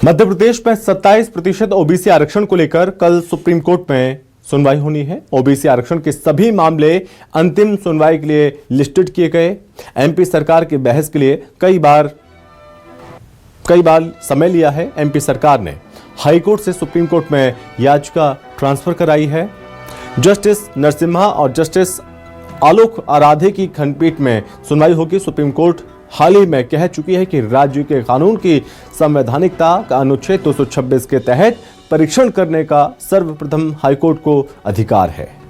मध्य प्रदेश में 27% ओबीसी आरक्षण को लेकर कल सुप्रीम कोर्ट में सुनवाई होनी है। ओबीसी आरक्षण के सभी मामले अंतिम सुनवाई के लिए लिस्टेड किए गए। एमपी सरकार की बहस के लिए कई बार समय लिया है। एमपी सरकार ने हाईकोर्ट से सुप्रीम कोर्ट में याचिका ट्रांसफर कराई है। जस्टिस नरसिम्हा और जस्टिस आलोक आराधे की खंडपीठ में सुनवाई होगी। सुप्रीम कोर्ट हाल ही में कह चुकी है कि राज्य के कानून की संवैधानिकता का अनुच्छेद 226 के तहत परीक्षण करने का सर्वप्रथम हाईकोर्ट को अधिकार है।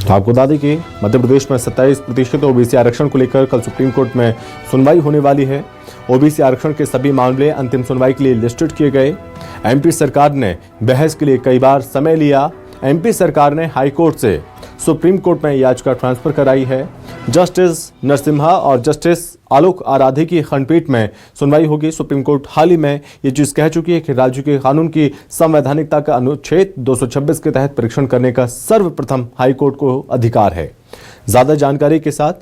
आपको बता दें कि मध्य प्रदेश में 27% ओबीसी आरक्षण को लेकर कल सुप्रीम कोर्ट में सुनवाई होने वाली है। ओबीसी आरक्षण के सभी मामले अंतिम सुनवाई के लिए लिस्टेड किए गए। एमपी सरकार ने बहस के लिए कई बार समय लिया। एमपी सरकार ने हाईकोर्ट से सुप्रीम कोर्ट में याचिका ट्रांसफर कराई है। जस्टिस नरसिम्हा और जस्टिस आलोक आराधे की खंडपीठ में सुनवाई होगी। सुप्रीम कोर्ट हाल ही में ये चीज कह चुकी है कि राज्य के कानून की संवैधानिकता का अनुच्छेद 226 के तहत परीक्षण करने का सर्वप्रथम हाईकोर्ट को अधिकार है। ज्यादा जानकारी के साथ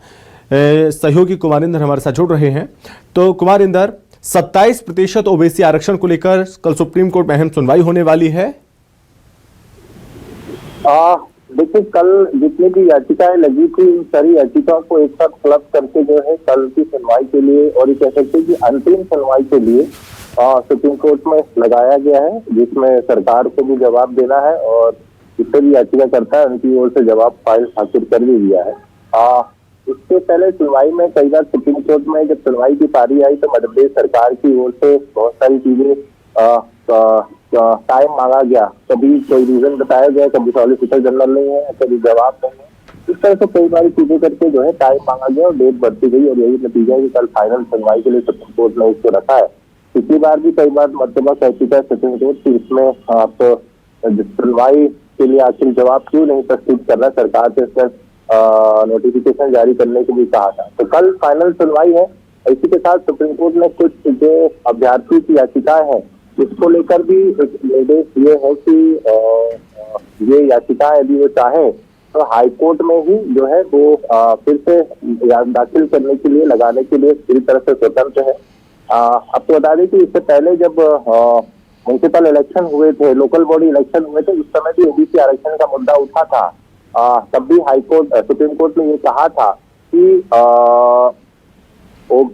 सहयोगी कुमार इंदर हमारे साथ जुड़ रहे हैं। तो कुमार इंदर, 27% ओबीसी आरक्षण को लेकर कल सुप्रीम कोर्ट में अहम सुनवाई होने वाली है। देखिए, कल जितनी भी याचिकाएं लगी थी उन सारी याचिकाओं को एक साथ क्लब करके जो है कल की सुनवाई के लिए और ये कह सकते हैं कि अंतिम सुनवाई के लिए सुप्रीम कोर्ट में लगाया गया है, जिसमें सरकार को भी जवाब देना है और जितने भी याचिका करता है उनकी ओर से जवाब फाइल हासिल कर भी दिया है। इससे पहले सुनवाई में कई बार सुप्रीम कोर्ट में जब सुनवाई की पारी आई तो मध्य प्रदेश सरकार की ओर से बहुत सारी चीजें टाइम मांगा गया। कभी कोई रीजन बताया गया, कभी सॉलिसिटर जनरल नहीं है, कभी जवाब नहीं है। इस तरह से कई बार चीजें करके जो है टाइम मांगा गया और डेट बढ़ती गई और यही नतीजा है कि कल फाइनल सुनवाई के लिए सुप्रीम कोर्ट ने इसको रखा है। पिछली बार भी कई बार मरतबा कह चुका है सुप्रीम कोर्ट की इसमें आप सुनवाई के लिए आखिर जवाब क्यों नहीं प्रस्तुत कर रहा, सरकार से इसमें नोटिफिकेशन जारी करने के लिए कहा था। तो कल फाइनल सुनवाई है। इसी के साथ सुप्रीम कोर्ट ने कुछ जो अभ्यर्थी की याचिकाएं हैं इसको लेकर भी एक निर्देश ये है कि ये याचिकाएं यदि वो चाहे तो हाईकोर्ट में ही जो है वो फिर से दाखिल करने के लिए लगाने के लिए पूरी तरह से स्वतंत्र है। आपको बता दें कि इससे पहले जब म्युनिसिपल इलेक्शन हुए थे, लोकल बॉडी इलेक्शन हुए थे, उस समय भी ओबीसी आरक्षण का मुद्दा उठा था। तब भी सुप्रीम कोर्ट ने ये कहा था कि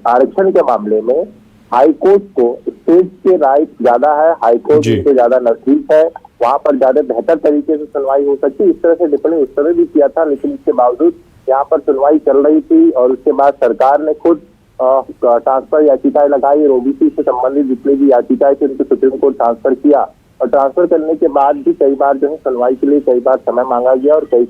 आरक्षण के मामले में हाईकोर्ट को स्टेट के राइट ज्यादा है, हाईकोर्ट से ज्यादा नजदीक है, वहां पर ज्यादा बेहतर तरीके से सुनवाई हो सकती है। इस तरह से डिफरेंट उस समय भी किया था, लेकिन इसके बावजूद यहाँ पर सुनवाई चल रही थी और उसके बाद सरकार ने खुद ट्रांसफर याचिकाएं लगाई और ओबीसी से संबंधित जितनी भी याचिकाएं थी उनको सुप्रीम कोर्ट ट्रांसफर किया और ट्रांसफर करने के बाद भी कई बार जो है सुनवाई के लिए कई बार समय मांगा गया और कई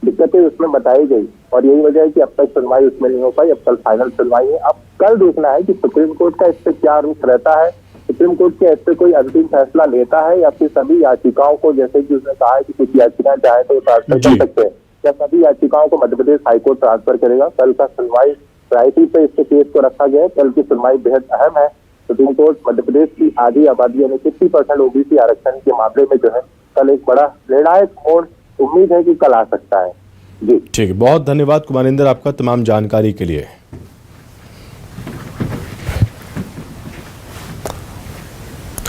दिक्कतें उसमें बताई गई और यही वजह है कि अब तक सुनवाई उसमें नहीं हो पाई। अब कल फाइनल सुनवाई है। अब कल देखना है कि सुप्रीम कोर्ट का इस पर क्या रुख रहता है। सुप्रीम कोर्ट के इस पर कोई अंतिम फैसला लेता है या फिर सभी याचिकाओं को, जैसे कि उसने कहा है कि कुछ याचिकाएं चाहे तो ट्रांसफर कर सकते हैं, या सभी याचिकाओं को मध्य प्रदेश हाईकोर्ट ट्रांसफर करेगा। कल का सुनवाई प्रायोरिटी पे इसके केस को रखा गया है। कल की सुनवाई बेहद अहम है। सुप्रीम कोर्ट मध्य प्रदेश की आधी आबादी यानी 50% ओबीसी आरक्षण के मामले में जो है कल एक बड़ा निर्णायक मोड़ उम्मीद है कि कल आ सकता है। जी ठीक है, बहुत धन्यवाद कुमार इंदर आपका तमाम जानकारी के लिए।